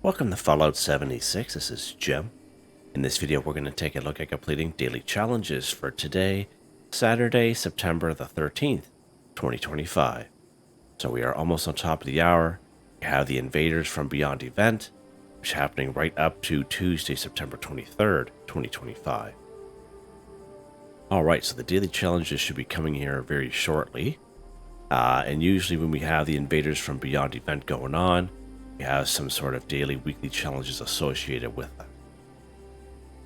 Welcome to Fallout 76, this is Jim. In this video we're going to take a look at completing daily challenges for today, Saturday, September the 13th, 2025. So we are almost on top of the hour. We have the Invaders from Beyond event, which is happening right up to Tuesday, September 23rd, 2025. Alright, so the daily challenges should be coming here very shortly. And usually when we have the Invaders from Beyond event going on, we have some sort of daily, weekly challenges associated with them.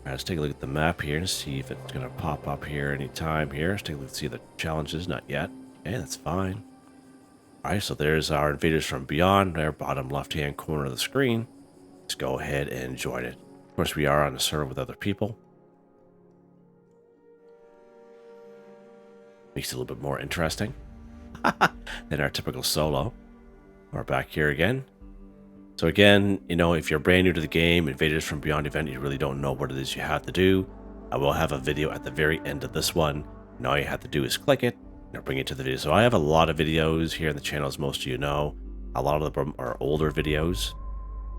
Alright, let's take a look at the map here and see if it's going to pop up here anytime here. Let's take a look and see the challenges. Not yet. Okay, that's fine. Alright, so there's our Invaders from Beyond, there, bottom left-hand corner of the screen. Let's go ahead and join it. Of course, we are on a server with other people. Makes it a little bit more interesting than our typical solo. We're back here again. So again, you know, if you're brand new to the game, Invaders from Beyond event, you really don't know what it is you have to do. I will have a video at the very end of this one, and all you have to do is click it, and it'll bring you to the video. So I have a lot of videos here on the channel, as most of you know. A lot of them are older videos,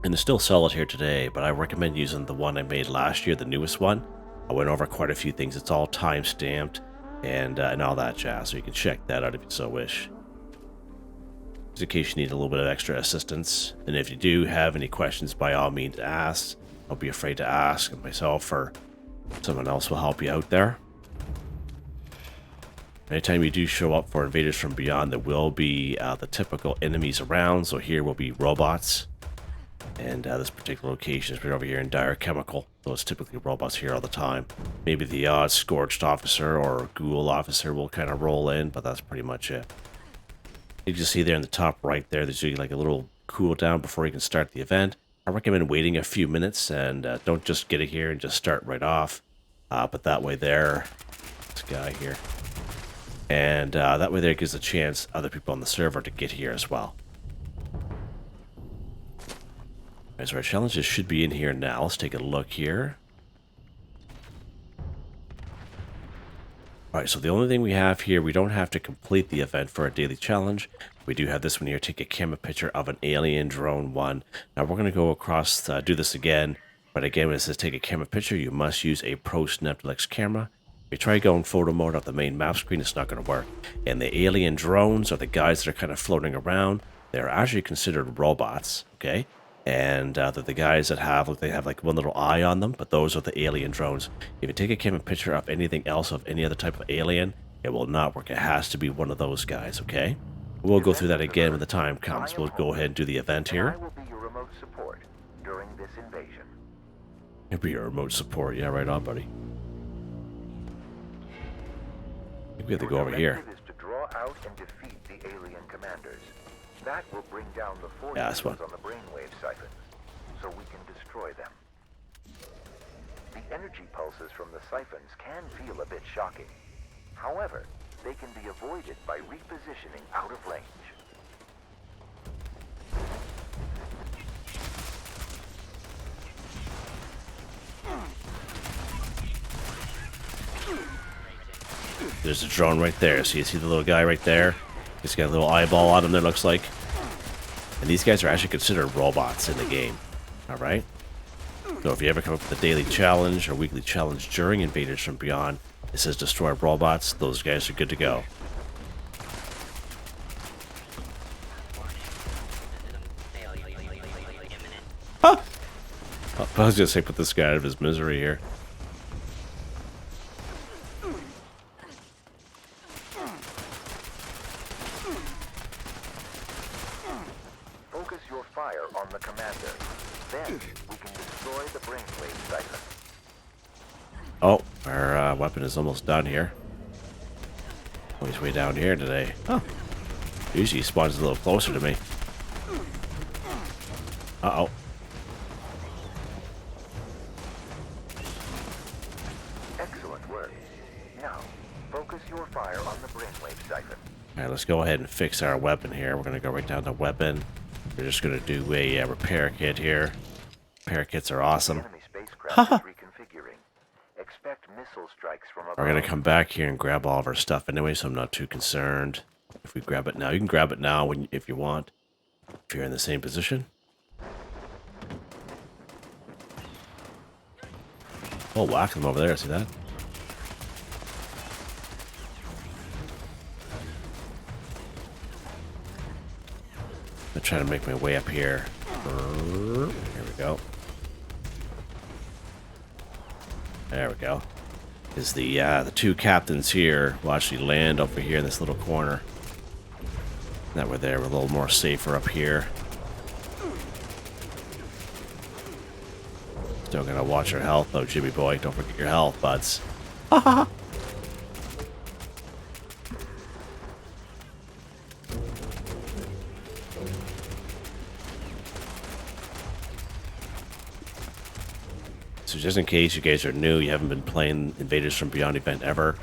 and they're still solid here today, but I recommend using the one I made last year, the newest one. I went over quite a few things. It's all time-stamped and all that jazz, so you can check that out if you so wish. In case you need a little bit of extra assistance, and if you do have any questions, by all means ask. Don't be afraid to ask, and myself or someone else will help you out there. Anytime you do show up for Invaders from Beyond, there will be the typical enemies around. So here will be robots, and this particular location is right over here in Dire Chemical. So it's typically robots here all the time. Maybe the odd Scorched officer or Ghoul officer will kind of roll in, but that's pretty much it. You can see there in the top right there, there's like a little cooldown before you can start the event. I recommend waiting a few minutes and don't just get it here and just start right off. But that way there, this guy here. And that way there gives a chance other people on the server to get here as well. Alright, so our challenges should be in here now. Let's take a look here. Alright, so the only thing we have here, we don't have to complete the event for a daily challenge. We do have this one here, take a camera picture of an alien drone 1. Now we're going to go across, do this again. But again, when it says take a camera picture, you must use a Pro Snapdeluxe camera. If you try going photo mode off the main map screen, it's not going to work. And the alien drones are the guys that are kind of floating around. They're actually considered robots, okay? And they're the guys that they have like one little eye on them, but those are the alien drones. If you take a camera picture of anything else, of any other type of alien, it will not work. It has to be one of those guys, okay? We'll go through that again when the time comes. We'll go ahead and do the event here. I will be your remote support during this invasion. You'll be your remote support. Yeah, right on, buddy. I think we have to go over here. Is to draw out and defeat the alien commanders. That will bring down the forces that's one. on the brainwave siphons, so we can destroy them. The energy pulses from the siphons can feel a bit shocking. However, they can be avoided by repositioning out of range. There's a drone right there. So you see the little guy right there? He's got a little eyeball on him there, looks like. And these guys are actually considered robots in the game. Alright? So if you ever come up with a daily challenge or weekly challenge during Invaders from Beyond, it says destroy robots, those guys are good to go. Huh! I was gonna say put this guy out of his misery here. Focus your fire on the commander. Then we can destroy the brainwave siphon. Oh, our weapon is almost done here. Oh, he's way down here today. Oh. Usually he spawns a little closer to me. Uh-oh. Excellent work. Now, focus your fire on the brainwave siphon. Alright, let's go ahead and fix our weapon here. We're going to go right down to weapon. We're just going to do a repair kit here. Repair kits are awesome. Enemy spacecraft is reconfiguring. Expect missile strikes from above. We're going to come back here and grab all of our stuff anyway, so I'm not too concerned. If we grab it now, you can grab it now if you want. If you're in the same position. Oh, whack them over there. See that? I'm trying to make my way up here. Here we go. There we go. Is the two captains here will actually land over here in this little corner. That way we're a little more safer up here. Still gonna watch your health though, Jimmy boy. Don't forget your health, buds. Ha ha ha. So just in case you guys are new, you haven't been playing Invaders from Beyond event ever,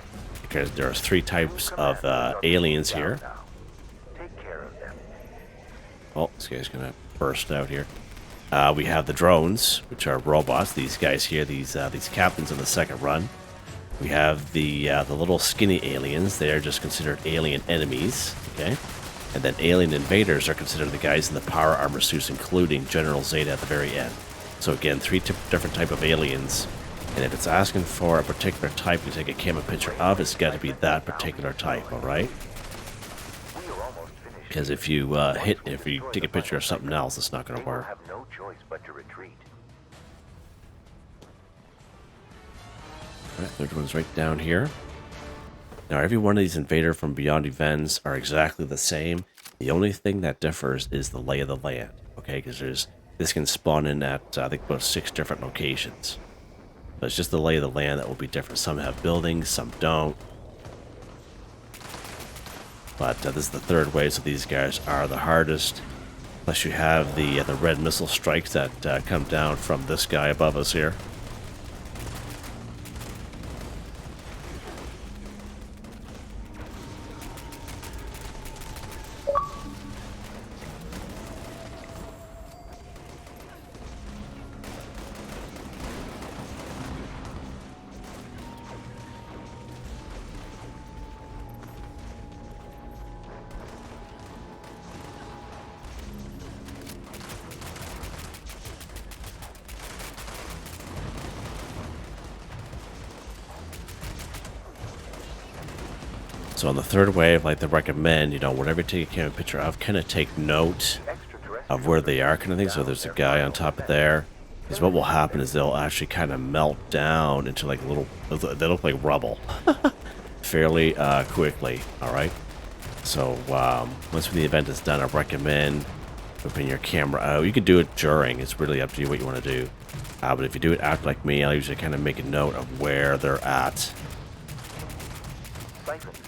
because there are 3 types of aliens here. Take care of them. Oh, this guy's gonna burst out here. We have the drones, which are robots. These guys here, these captains in the second run. We have the little skinny aliens. They are just considered alien enemies. Okay, and then alien invaders are considered the guys in the power armor suits, including General Zeta at the very end. So again, 3 different type of aliens, and if it's asking for a particular type you take a camera picture of, it's got to be that particular type. All right. Because if you take a picture of something else, it's not going to work. Have no choice but to retreat. All right, third one's right down here. Now, every one of these Invader from Beyond events are exactly the same. The only thing that differs is the lay of the land. Okay, because this can spawn in at I think about 6 different locations. But it's just the lay of the land that will be different. Some have buildings, some don't. But this is the third wave, so these guys are the hardest. Plus you have the red missile strikes that come down from this guy above us here. So on the third wave, like they recommend, whatever you take a camera picture of, kind of take note of where they are kind of thing. So there's a guy on top of there. Because what will happen is they'll actually kind of melt down into like they look like rubble fairly quickly. All right. So once the event is done, I recommend whipping your camera out. You can do it during. It's really up to you what you want to do. But if you do it after like me, I'll usually kind of make a note of where they're at.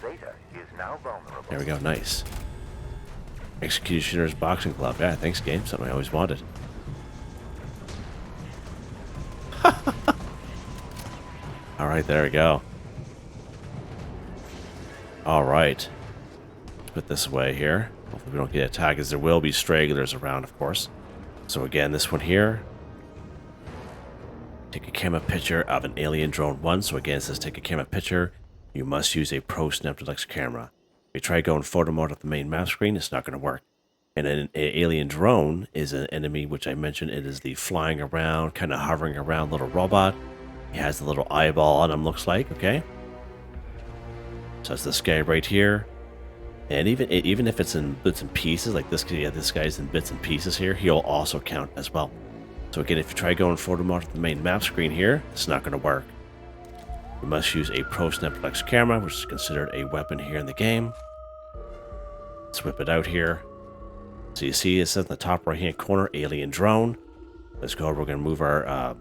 Zeta is now vulnerable. There we go, nice. Executioner's Boxing Club. Yeah, thanks, game. Something I always wanted. Alright, there we go. Alright. Let's put this away here. Hopefully we don't get attacked, as there will be stragglers around, of course. So again, this one here. Take a camera picture of an alien drone 1. So again, it says take a camera picture. You must use a Pro Snap Deluxe camera. If you try going photo mode at the main map screen, it's not going to work. And an alien drone is an enemy, which I mentioned. It is the flying around, kind of hovering around little robot. He has the little eyeball on him, looks like, okay? So it's this guy right here. And even if it's in bits and pieces, like this guy's in bits and pieces here, he'll also count as well. So again, if you try going photo mode at the main map screen here, it's not going to work. You must use a Pro Snap Deluxe camera, which is considered a weapon here in the game. Let's whip it out here. So you see it says in the top right hand corner, alien drone. Let's go. We're going to move our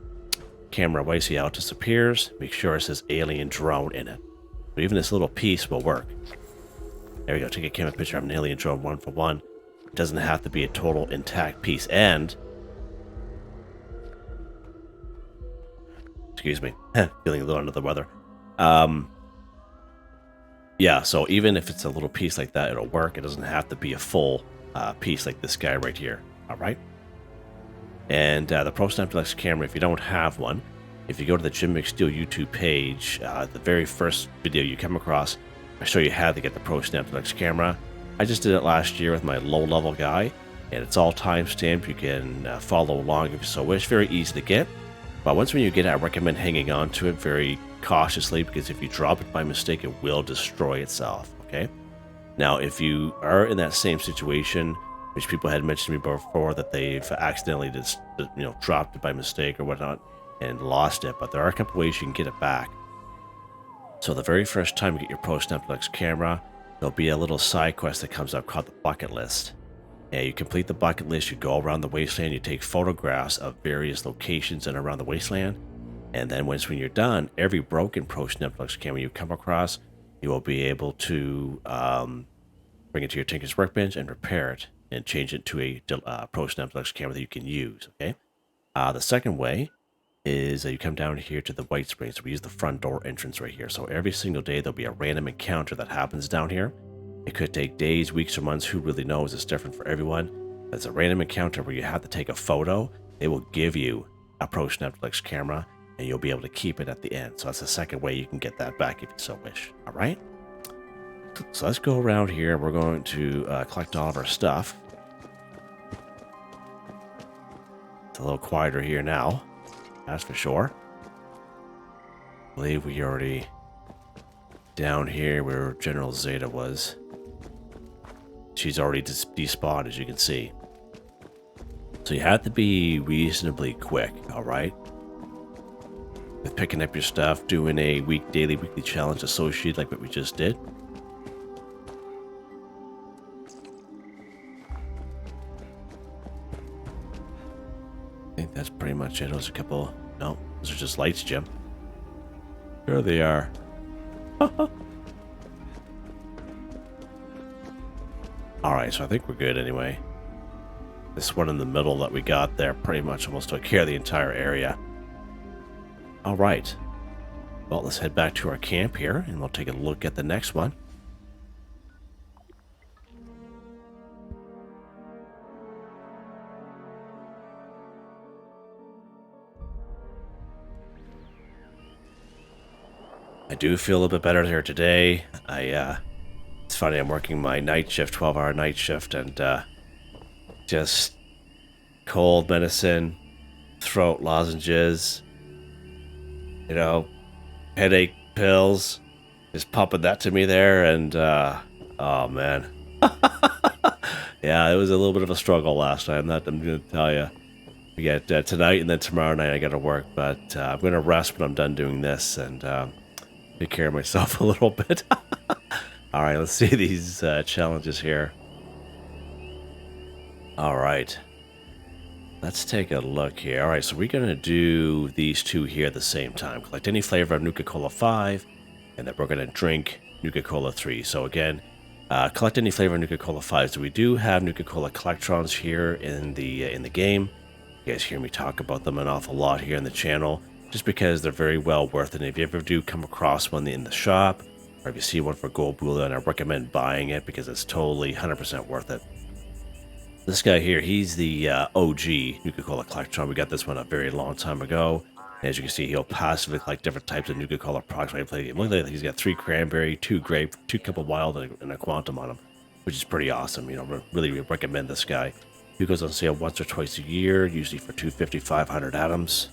camera away, see how it disappears. Make sure it says alien drone in it. But even this little piece will work. There we go. Take a camera picture of an alien drone 1 for 1. It doesn't have to be a total intact piece. And excuse me, feeling a little under the weather. Yeah, so even if it's a little piece like that, it'll work. It doesn't have to be a full piece like this guy right here. All right. And the Pro Snap Deluxe camera, if you don't have one, if you go to the Jim McSteel YouTube page, the very first video you come across, I show you how to get the Pro Snap Deluxe camera. I just did it last year with my low-level guy, and it's all time-stamped. You can follow along if you so wish. Very easy to get. But once when you get it, I recommend hanging on to it very cautiously, because if you drop it by mistake, it will destroy itself, okay? Now, if you are in that same situation, which people had mentioned to me before, that they've accidentally just, dropped it by mistake or whatnot and lost it, but there are a couple ways you can get it back. So the very first time you get your Pro Snapflex camera, there'll be a little side quest that comes up called the bucket list. And you complete the bucket list, you go around the wasteland, you take photographs of various locations and around the wasteland, and then when you're done, every broken Pro Snapflex camera you come across, you will be able to bring it to your Tinker's Workbench and repair it and change it to a Pro Snapflex camera that you can use, okay? The second way is you come down here to the White Springs. So we use the front door entrance right here. So every single day there'll be a random encounter that happens down here. It could take days, weeks, or months. Who really knows? It's different for everyone. It's a random encounter where you have to take a photo. They will give you a Pro Snapflex camera, and you'll be able to keep it at the end. So that's the second way you can get that back if you so wish. All right? So let's go around here. We're going to collect all of our stuff. It's a little quieter here now. That's for sure. I believe we already down here where General Zeta was. She's already despawned, as you can see. So you have to be reasonably quick, alright? With picking up your stuff, doing a daily, weekly challenge associated like what we just did. I think that's pretty much it. There's a couple... No, those are just lights, Jim. There they are. Alright, so I think we're good anyway. This one in the middle that we got there pretty much almost took care of the entire area. Alright. Well, let's head back to our camp here, and we'll take a look at the next one. I do feel a little bit better here today. It's funny, I'm working my night shift, 12-hour night shift, and just cold medicine, throat lozenges, headache pills, just pumping that to me there, and oh man. Yeah, it was a little bit of a struggle last night, I'm going to tell you. We got tonight and then tomorrow night I got to work, but I'm going to rest when I'm done doing this, and take care of myself a little bit. All right, let's see these challenges here. All right. Let's take a look here. All right, so we're going to do these two here at the same time. Collect any flavor of Nuka-Cola 5, and then we're going to drink Nuka-Cola 3. So again, collect any flavor of Nuka-Cola 5. So we do have Nuka-Cola Collectrons here in the game. You guys hear me talk about them an awful lot here in the channel, just because they're very well worth it. And if you ever do come across one in the shop, or if you see one for gold bullion, I recommend buying it because it's totally 100% worth it. This guy here, he's the OG Nuka-Cola Collectron. We got this one a very long time ago. And as you can see, he'll passively collect different types of Nuka-Cola products when you play the game. Look at that, he's got 3 cranberry, 2 grape, 2 cup of wild, and a quantum on him, which is pretty awesome. Really recommend this guy. He goes on sale once or twice a year, usually for $250, 500 atoms.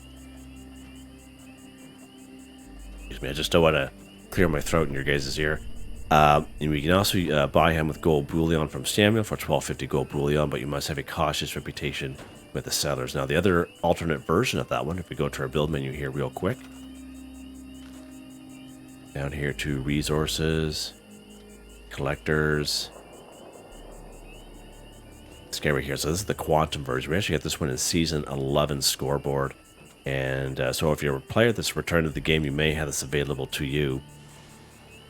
Excuse me, I just don't want to clear my throat in your guys' ear. And we can also buy him with gold bullion from Samuel for $12.50 gold bullion, but you must have a cautious reputation with the sellers. Now, the other alternate version of that one, if we go to our build menu here real quick, down here to resources, collectors, this guy right here. So this is the quantum version. We actually got this one in season 11 scoreboard. And so if you're a player that's returned to the game, you may have this available to you.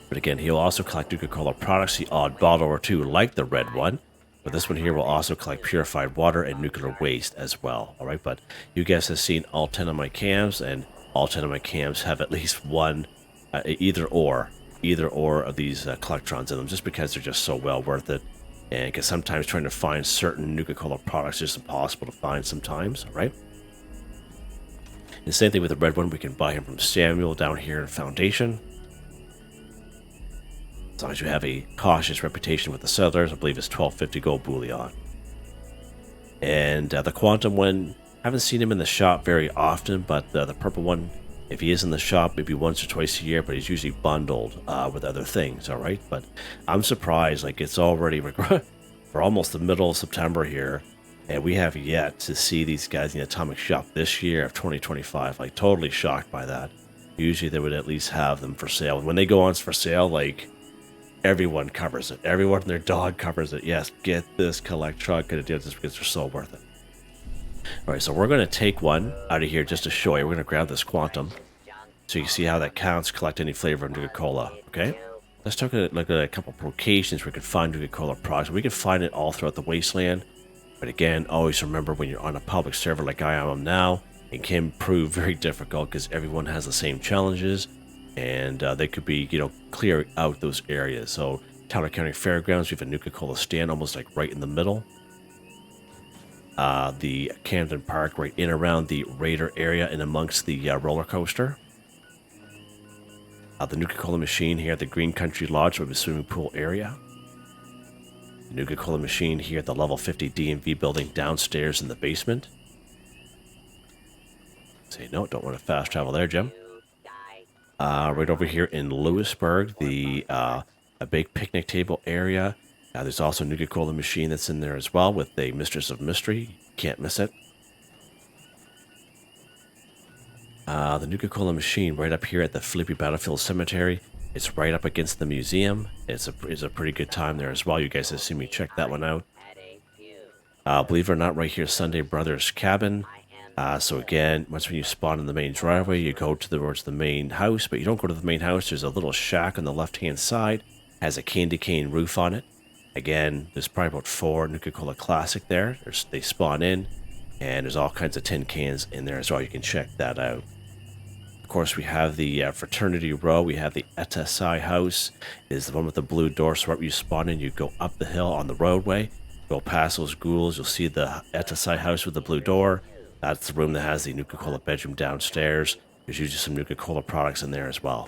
But again, he'll also collect Nuka-Cola products, the odd bottle or two, like the red one. But this one here will also collect purified water and nuclear waste as well. All right, but you guys have seen all 10 of my cams, and all 10 of my cams have at least one, either or of these collectrons in them, just because they're just so well worth it. And because sometimes trying to find certain Nuka-Cola products is just impossible to find sometimes, all right? And the same thing with the red one. We can buy him from Samuel down here in Foundation. As long as you have a cautious reputation with the sellers, I believe it's $12.50 gold bullion. And the quantum one Haven't seen him in the shop very often, but the purple one, if he is in the shop, maybe once or twice a year, but he's usually bundled with other things, all right? But I'm surprised, like, it's already, we're almost the middle of September here, and we have yet to see these guys in the Atomic Shop this year of 2025. Like, totally shocked by that. Usually they would at least have them for sale. When they go on for sale, like, everyone covers it. Everyone and their dog covers it. Yes, get this, collect truck, get a deal just because they're so worth it. All right, so we're going to take one out of here just to show you. We're going to grab this Quantum so you can see how that counts, collect any flavor of Nuka-Cola, okay? Let's look at a couple of locations where we can find Nuka-Cola products. We can find it all throughout the wasteland. But again, always remember when you're on a public server like I am now, it can prove very difficult because everyone has the same challenges. And they could be, clear out those areas. So, Tyler County Fairgrounds, we have a Nuka-Cola stand almost like right in the middle. The Camden Park right in around the Raider area and amongst the roller coaster. The Nuka-Cola machine here at the Green Country Lodge with the swimming pool area. The Nuka-Cola machine here at the level 50 DMV building downstairs in the basement. Say no, don't want to fast travel there, Jim. Right over here in Lewisburg, a big picnic table area. There's also a Nuka-Cola machine that's in there as well with a Mistress of Mystery. Can't miss it. The Nuka-Cola machine right up here at the Flippy Battlefield Cemetery. It's right up against the museum. It's a pretty good time there as well. You guys have seen me check that one out. Believe it or not, right here, Sunday Brothers Cabin. So again, once when you spawn in the main driveway, you go towards the main house, but you don't go to the main house. There's a little shack on the left-hand side. Has a candy cane roof on it. Again, there's probably about 4 Nuka-Cola Classic there. They spawn in, and there's all kinds of tin cans in there as well. You can check that out. Of course, we have the Fraternity Row. We have the ETSI house. It is the one with the blue door. So wherever you spawn in, you go up the hill on the roadway. Go past those ghouls. You'll see the ETSI house with the blue door. That's the room that has the Nuka-Cola bedroom downstairs. There's usually some Nuka-Cola products in there as well.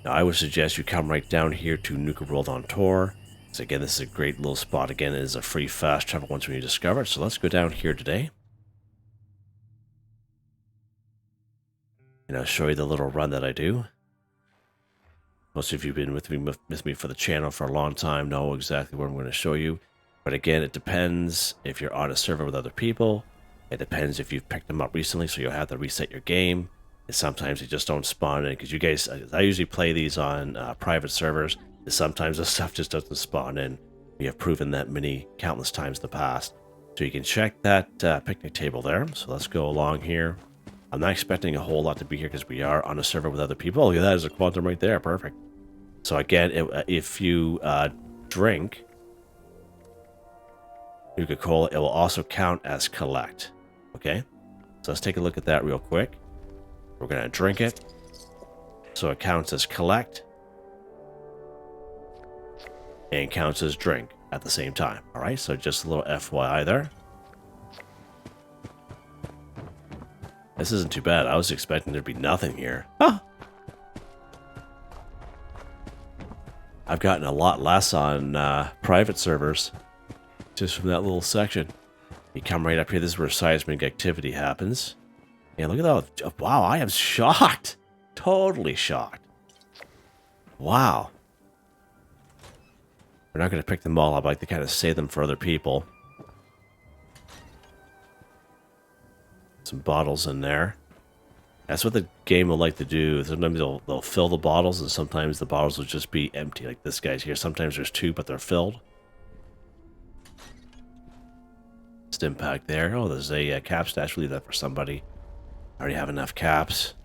Now, I would suggest you come right down here to Nuka-World on tour. So again, this is a great little spot. Again, it is a free fast travel once when you discover it. So let's go down here today. And I'll show you the little run that I do. Most of you have been with me for the channel for a long time, know exactly what I'm going to show you. But again, it depends if you're on a server with other people. It depends if you've picked them up recently, so you'll have to reset your game. And sometimes they just don't spawn in, because you guys, I usually play these on private servers, and sometimes the stuff just doesn't spawn in. We have proven that countless times in the past. So you can check that picnic table there. So let's go along here. I'm not expecting a whole lot to be here because we are on a server with other people. Look at that, there's a Quantum right there, perfect. So again, if you drink Nuka-Cola, it will also count as collect. Okay, so let's take a look at that real quick. We're going to drink it, so it counts as collect and counts as drink at the same time. All right, so just a little FYI there. This isn't too bad. I was expecting there'd be nothing here. Huh. I've gotten a lot less on private servers just from that little section. You come right up here. This is where seismic activity happens. And look at that. Wow, I am shocked. Totally shocked. Wow. We're not going to pick them all up. I like to kind of save them for other people. Some bottles in there. That's what the game will like to do. Sometimes they'll fill the bottles, and sometimes the bottles will just be empty, like this guy's here. Sometimes there's 2, but they're filled. Stim pack there. Oh, there's a cap stash. We'll leave that for somebody. I already have enough caps.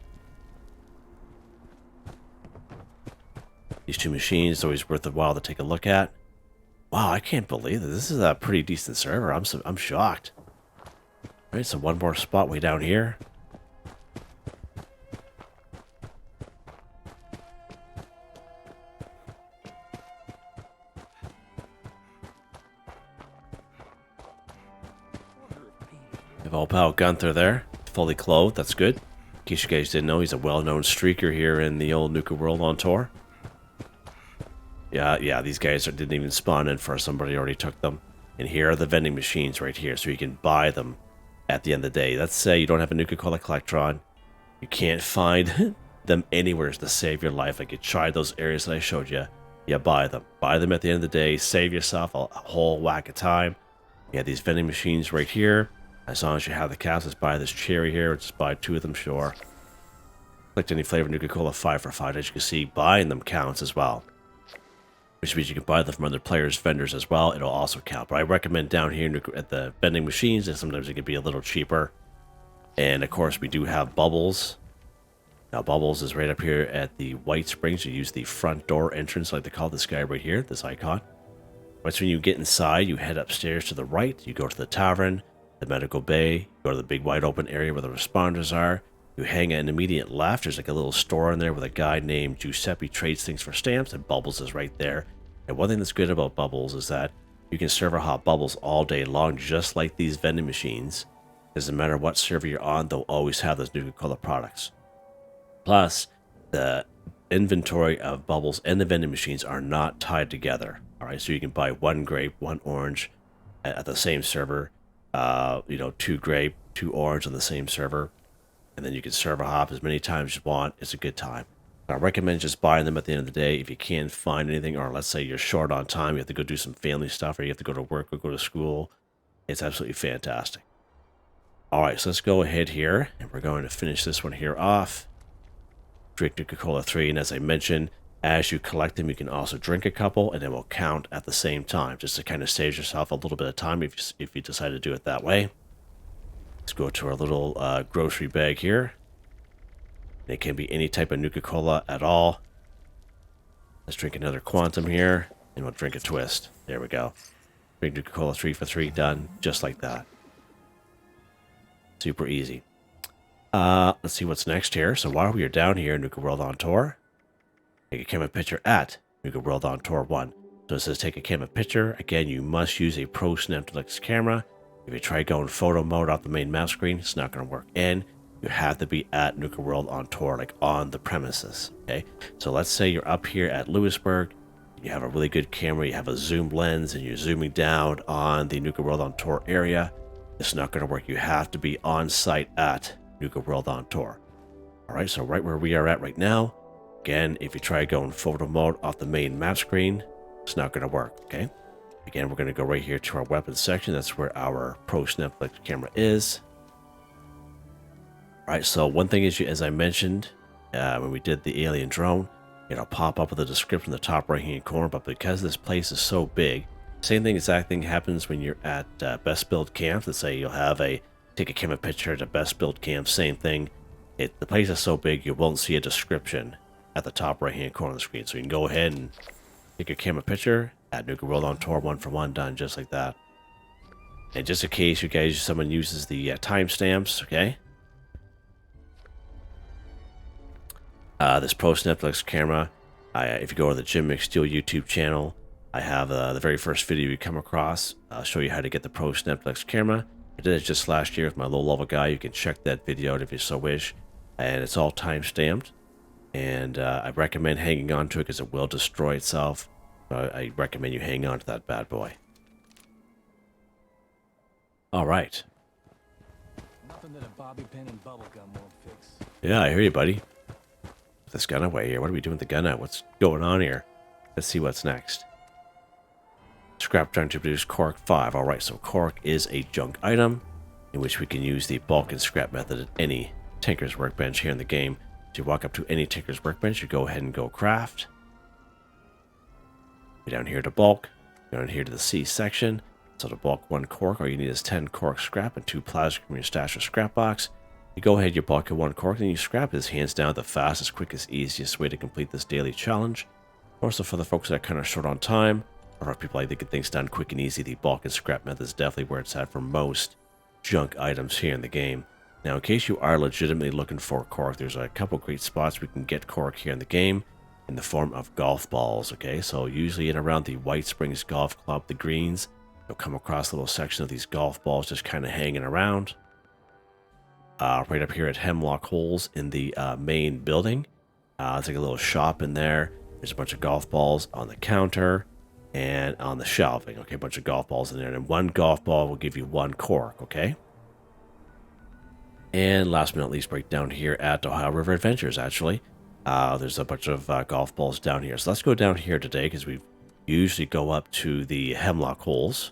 These 2 machines, it's always worth a while to take a look at. Wow, I can't believe that. This is a pretty decent server. I'm shocked. All right, so one more spot way down here. We have old pal Gunther there, fully clothed. That's good. In case you guys didn't know, he's a well-known streaker here in the old Nuka-World on tour. Yeah, these guys didn't even spawn in first. Somebody already took them. And here are the vending machines right here, so you can buy them at the end of the day. Let's say you don't have a Nuka-Cola Collectron. You can't find them anywhere to save your life. Like you tried those areas that I showed you. You buy them. Buy them at the end of the day. Save yourself a whole whack of time. You have these vending machines right here. As long as you have the caps, let's buy this cherry here. Or just buy 2 of them, sure. Select any flavor Nuka-Cola 5 for 5. As you can see, buying them counts as well. Which means you can buy them from other players' vendors as well. It'll also count. But I recommend down here at the vending machines, and sometimes it can be a little cheaper. And of course, we do have Bubbles. Now, Bubbles is right up here at the White Springs. You use the front door entrance, like they call this guy right here, this icon. Once when you get inside, you head upstairs to the right. You go to the tavern, the medical bay. Go to the big wide open area where the responders are. You hang at an immediate left. There's like a little store in there with a guy named Giuseppe trades things for stamps, and Bubbles is right there. And one thing that's good about Bubbles is that you can serve a hot Bubbles all day long, just like these vending machines. Doesn't matter what server you're on, they'll always have those Nuka-Cola products. Plus, the inventory of Bubbles and the vending machines are not tied together. All right, so you can buy 1 grape, 1 orange at the same server. 2 grape, 2 orange on the same server. And then you can serve a hop as many times as you want. It's a good time. I recommend just buying them at the end of the day. If you can't find anything, or let's say you're short on time, you have to go do some family stuff, or you have to go to work or go to school, it's absolutely fantastic. All right, so let's go ahead here, and we're going to finish this one here off. Drink Nuka-Cola 3, and as I mentioned, as you collect them, you can also drink a couple, and it will count at the same time, just to kind of save yourself a little bit of time if you decide to do it that way. Let's go to our little grocery bag here. It can be any type of Nuka-Cola at all. Let's drink another Quantum here, and we'll drink a Twist. There we go. Drink Nuka-Cola 3 for 3, done, just like that. Super easy. Let's see what's next here. So while we are down here, Nuka-World on tour, take a camera picture at Nuka-World on tour 1. So it says take a camera picture. Again, you must use a Pro Snapdeluxe camera. If you try going photo mode off the main map screen, it's not going to work. And you have to be at Nuka-World on tour, like on the premises. Okay, so let's say you're up here at Lewisburg. You have a really good camera. You have a zoom lens, and you're zooming down on the Nuka-World on tour area. It's not going to work. You have to be on site at Nuka-World on tour. All right, so right where we are at right now. Again, if you try going photo mode off the main map screen, it's not going to work. Okay. Again, we're going to go right here to our weapons section. That's where our Pro Snapdeluxe camera is. All right, so one thing is, as I mentioned, when we did the alien drone, it'll pop up with a description in the top right-hand corner, but because this place is so big, exact thing happens when you're at Best Build Camp. Let's say you'll have take a camera picture at a Best Build Camp, same thing. The place is so big, you won't see a description at the top right-hand corner of the screen. So you can go ahead and take a camera picture at Nuka-World on tour 1 for 1, done just like that. And just in case someone uses the timestamps, okay? This Pro Snapdeluxe camera, if you go to the Jim McSteel YouTube channel, I have the very first video you come across. I'll show you how to get the Pro Snapdeluxe camera. I did it just last year with my low-level guy. You can check that video out if you so wish. And it's all time-stamped. And I recommend hanging on to it because it will destroy itself. I recommend you hang on to that bad boy. All right. Nothing that a bobby pin and bubble gum won't fix. Yeah, I hear you, buddy. Put this gun away here. What are we doing with the gun at? What's going on here? Let's see what's next. Scrap trying to produce Cork 5. All right, so Cork is a junk item in which we can use the bulk and scrap method at any Tinker's Workbench here in the game. So you walk up to any Tinker's Workbench, you go ahead and go craft. Go down here to bulk, go down here to the C section. So to bulk 1 cork, all you need is 10 cork scrap and 2 plastic from your stash or scrap box. You go ahead, you bulk your 1 cork, and you scrap it. Is hands down the fastest, quickest, easiest way to complete this daily challenge. Also for the folks that are kind of short on time, or for people like to get things done quick and easy, the bulk and scrap method is definitely where it's at for most junk items here in the game. Now, in case you are legitimately looking for cork, there's a couple great spots we can get cork here in the game in the form of golf balls, okay? So usually in around the White Springs Golf Club, the greens, you'll come across a little section of these golf balls just kind of hanging around. Right up here at Hemlock Holes in the main building. It's like a little shop in there. There's a bunch of golf balls on the counter. And on the shelving, okay, a bunch of golf balls in there. And one golf ball will give you 1 cork, okay? And last but not least, right down here at Ohio River Adventures, actually. There's a bunch of golf balls down here. So let's go down here today because we usually go up to the hemlock holes.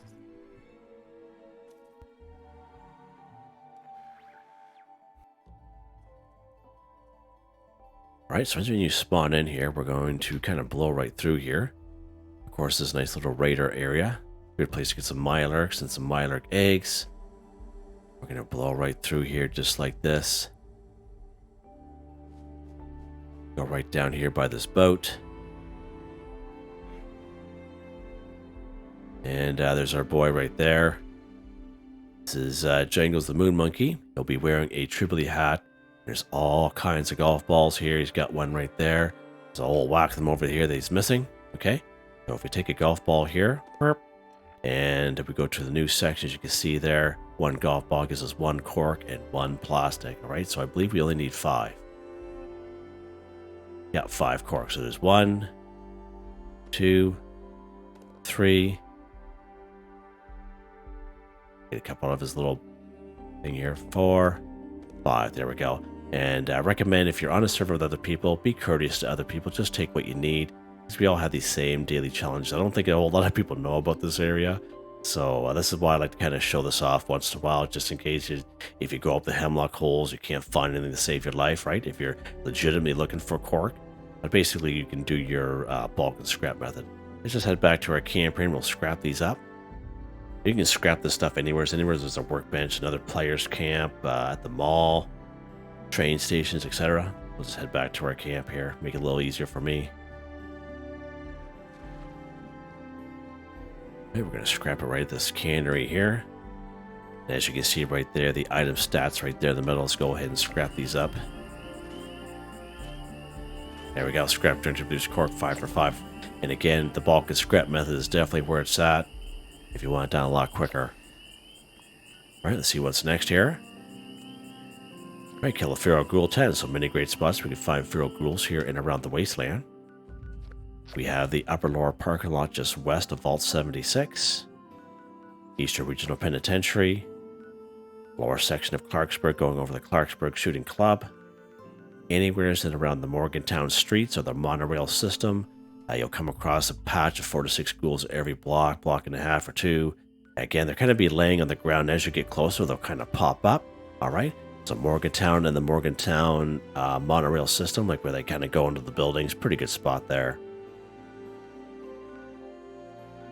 All right, so when you spawn in here, we're going to kind of blow right through here. Of course, this nice little raider area. Good place to get some Mylarks and some Mylark eggs. We're going to blow right through here just like this. Go right down here by this boat. And there's our boy right there. This is Jangles the Moon Monkey. He'll be wearing a Tripoli hat. There's all kinds of golf balls here. He's got one right there. So I'll whack them over here that he's missing. Okay. So if we take a golf ball here, and if we go to the new section, as you can see there, 1 golf ball gives us 1 cork and 1 plastic. All right. So I believe we only need 5. Yeah, 5 corks. So there's 1, 2, 3. Get a couple of his little thing here. 4, 5. There we go. And I recommend if you're on a server with other people, be courteous to other people. Just take what you need. Because we all have these same daily challenges. I don't think a whole lot of people know about this area. So this is why I like to kind of show this off once in a while, just in case if you go up the hemlock holes, you can't find anything to save your life, right? If you're legitimately looking for cork. But basically, you can do your bulk and scrap method. Let's just head back to our camp here and we'll scrap these up. You can scrap this stuff anywhere. There's a workbench, another player's camp, at the mall, train stations, etc. We'll just head back to our camp here. Make it a little easier for me. Okay, we're going to scrap it right at this cannery here. And as you can see right there, the item stats right there in the middle. Let's go ahead and scrap these up. There we go. Scrap to introduce cork 5 for 5. And again, the bulk and scrap method is definitely where it's at if you want it done a lot quicker. Alright, let's see what's next here. Alright, kill a feral ghoul 10. So many great spots we can find feral ghouls here and around the wasteland. We have the upper lower parking lot just west of Vault 76. Eastern Regional Penitentiary. Lower section of Clarksburg going over the Clarksburg Shooting Club. Anywhere in and around the Morgantown streets or the monorail system, you'll come across a patch of 4 to 6 ghouls every block and a half or 2. Again, they're kind of be laying on the ground. As you get closer, they'll kind of pop up. All right. So Morgantown and the Morgantown monorail system, like where they kind of go into the buildings, pretty good spot there.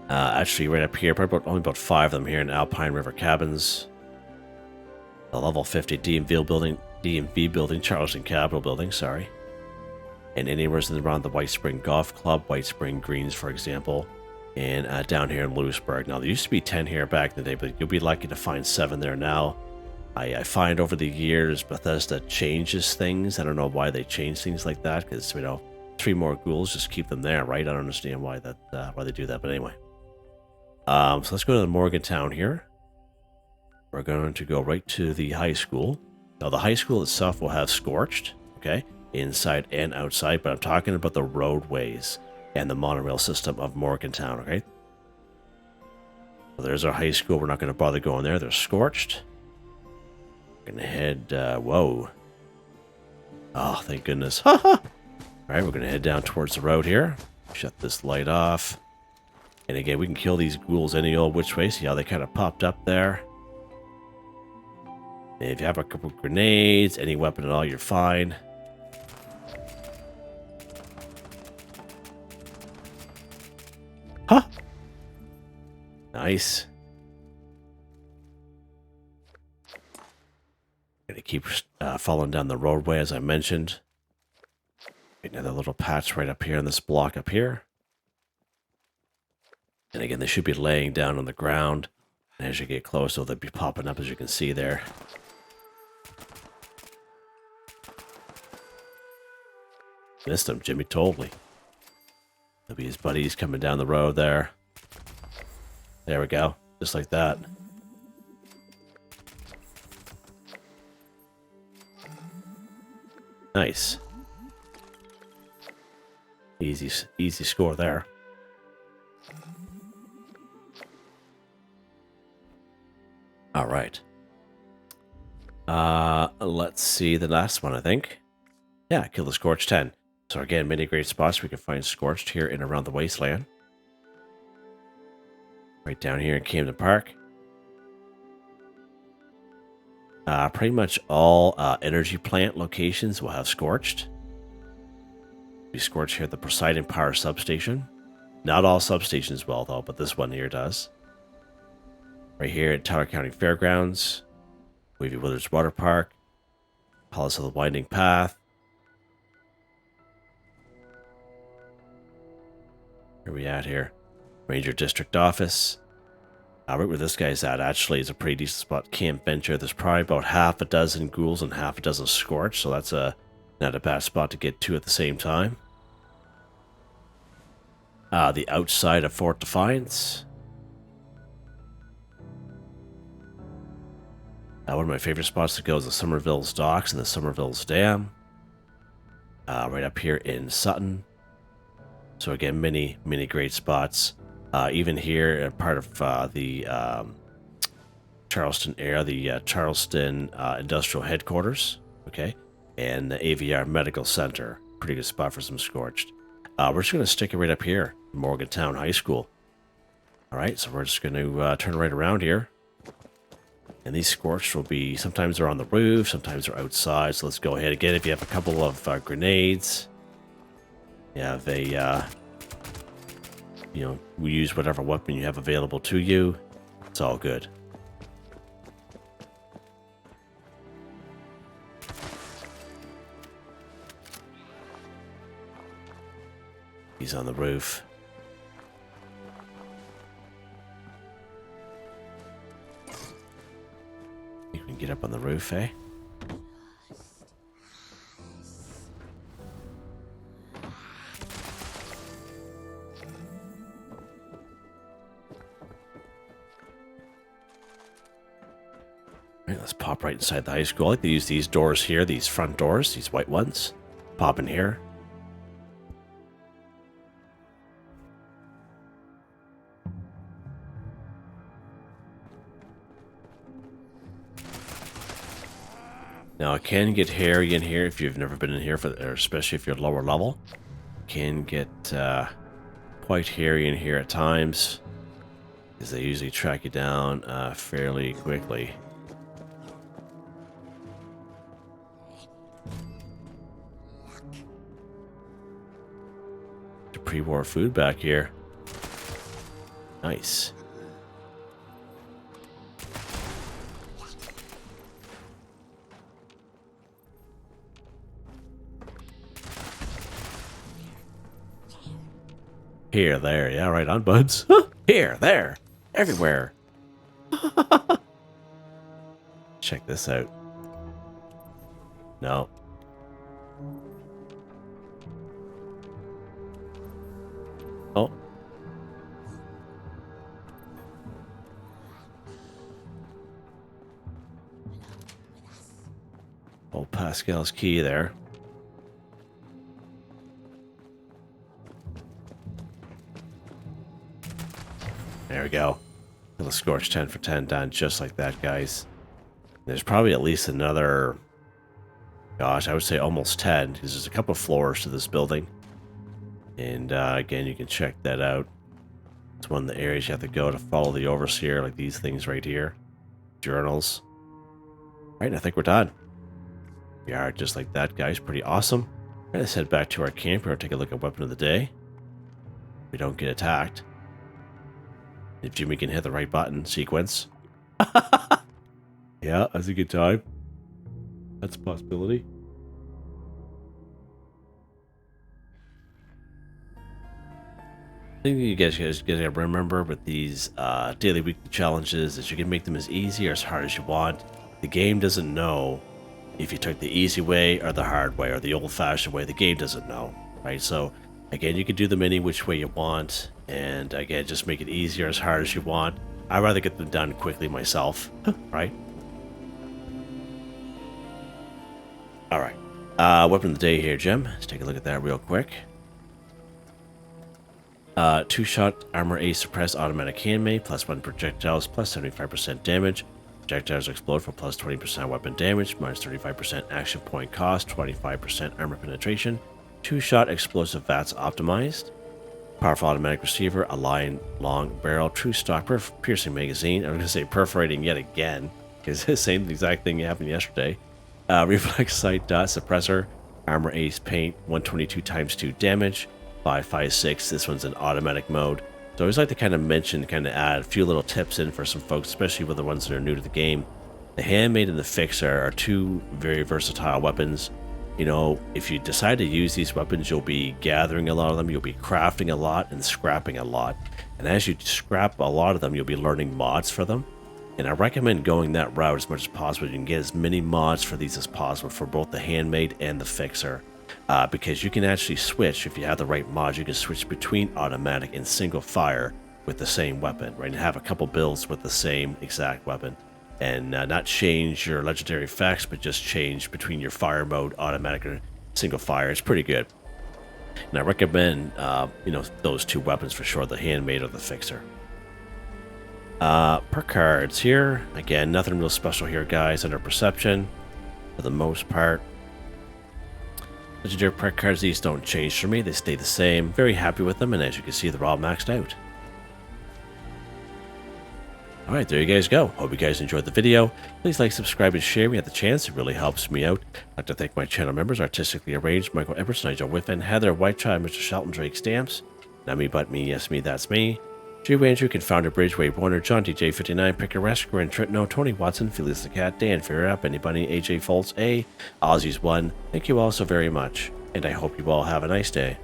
Actually, right up here, probably only about 5 of them here in Alpine River Cabins. The level 50 DMV building, Charleston Capitol building, sorry. And anywhere around the White Spring Golf Club, White Spring Greens, for example. And down here in Lewisburg. Now, there used to be 10 here back in the day, but you'll be lucky to find 7 there now. I find over the years Bethesda changes things. I don't know why they change things like that, because, 3 more ghouls, just keep them there, right? I don't understand why they do that, but anyway. So let's go to the Morgantown here. We're going to go right to the high school. Now, the high school itself will have Scorched, okay, inside and outside, but I'm talking about the roadways and the monorail system of Morgantown, okay? So there's our high school. We're not going to bother going there. They're Scorched. We're going to head, whoa. Oh, thank goodness. All right, we're going to head down towards the road here. Shut this light off. And again, we can kill these ghouls any old which way. See how they kind of popped up there? And if you have a couple grenades, any weapon at all, you're fine. Huh? Nice. Gonna keep following down the roadway as I mentioned. Another little patch right up here in this block up here. And again, they should be laying down on the ground. And as you get closer, they'll be popping up, as you can see there. Missed him, Jimmy, totally. There'll be his buddies coming down the road there. There we go. Just like that. Nice. Easy score there. All right. Let's see the last one, I think. Yeah, kill the Scorched 10. So again, many great spots we can find Scorched here in around the wasteland. Right down here in Camden Park. Pretty much all energy plant locations will have Scorched. We Scorched here at the Poseidon Power Substation. Not all substations will, though, but this one here does. Right here at Tyler County Fairgrounds. Wavy Withers Water Park. Palace of the Winding Path. Where are we at here? Ranger District Office. Right where this guy's at, actually, is a pretty decent spot. Camp Venture. There's probably about half a dozen ghouls and half a dozen Scorched, so that's not a bad spot to get to at the same time. The outside of Fort Defiance. One of my favorite spots to go is the Somerville's Docks and the Somerville's Dam. Right up here in Sutton. So again, many great spots. Even here, part of the Charleston area, the Charleston Industrial Headquarters, okay, and the AVR Medical Center. Pretty good spot for some Scorched. We're just going to stick it right up here, Morgantown High School. All right, so we're just going to turn right around here. And these Scorched will be, sometimes they're on the roof, sometimes they're outside. So let's go ahead again. If you have a couple of grenades, you have a, we use whatever weapon you have available to you. It's all good. He's on the roof. You can get up on the roof, eh? Right, let's pop right inside the high school. I like to use these doors here, these front doors, these white ones. Pop in here. Now, it can get hairy in here if you've never been in here, or especially if you're lower level. It can get quite hairy in here at times, because they usually track you down fairly quickly. The pre-war food back here. Nice. Here, there, yeah, right on, buds. Here, there, everywhere. Check this out. No. Oh. Oh, Pascal's key there. There we go. Little Scorched 10 for 10 done just like that, guys. There's probably at least another, gosh, I would say almost 10, because there's a couple of floors to this building. And again, you can check that out. It's one of the areas you have to go to follow the overseer, like these things right here. Journals. Right, and I think we're done. We are just like that, guys. Pretty awesome. Let's head back to our camp here, take a look at weapon of the day. We don't get attacked. If Jimmy can hit the right button, sequence. Yeah, that's a good time. That's a possibility. I think you guys gotta remember with these daily weekly challenges is you can make them as easy or as hard as you want. The game doesn't know if you took the easy way or the hard way or the old-fashioned way. The game doesn't know, right? So again, you can do them any which way you want, and again, just make it easier as hard as you want. I'd rather get them done quickly myself, right? All right, weapon of the day here, Jim. Let's take a look at that real quick. Two-shot armor A suppressed automatic handmade, +1 projectiles, +75% damage. projectiles explode for plus 20% weapon damage, minus 35% action point cost, 25% armor penetration, 2-shot explosive VATS optimized, powerful automatic receiver, aligned long barrel, true stock piercing magazine. I'm going to say perforating yet again, because the same exact thing happened yesterday. Reflex sight suppressor, armor ace paint, 122 times 2 damage, 556. This one's in automatic mode. So I always like to kind of mention, kind of add a few little tips in for some folks, especially with the ones that are new to the game. The Handmade and the Fixer are two very versatile weapons. You know, if you decide to use these weapons, you'll be gathering a lot of them, you'll be crafting a lot, and scrapping a lot. And as you scrap a lot of them, you'll be learning mods for them. And I recommend going that route as much as possible. You can get as many mods for these as possible for both the Handmade and the Fixer. Because you can actually switch, if you have the right mods, you can switch between automatic and single fire with the same weapon, right? And have a couple builds with the same exact weapon. And not change your legendary effects, but just change between your fire mode, automatic or single fire. It's pretty good. And I recommend, those two weapons for sure, the Handmade or the Fixer. Per cards here. Again, nothing real special here, guys, under perception for the most part. Legendary perk cards, these don't change for me. They stay the same. Very happy with them, and as you can see, they're all maxed out. Alright, there you guys go. Hope you guys enjoyed the video. Please like, subscribe, and share when you have the chance. It really helps me out. I'd like to thank my channel members, Artistically Arranged, Michael Everts, Nigel Wiffen, Heather, Whitetribe, Mr. Shelton, Drake Stamps, NotMeButMeYesMeThatsMe, Drew Andrew, Confoundedbridge, Waywarner, John DJ59, Picquerist, Gwen Trutnau, Tony Watson, Felix the Cat, Dan Fairap, Anybody, AJ Foltz, A, Ozzy's1. Thank you all so very much, and I hope you all have a nice day.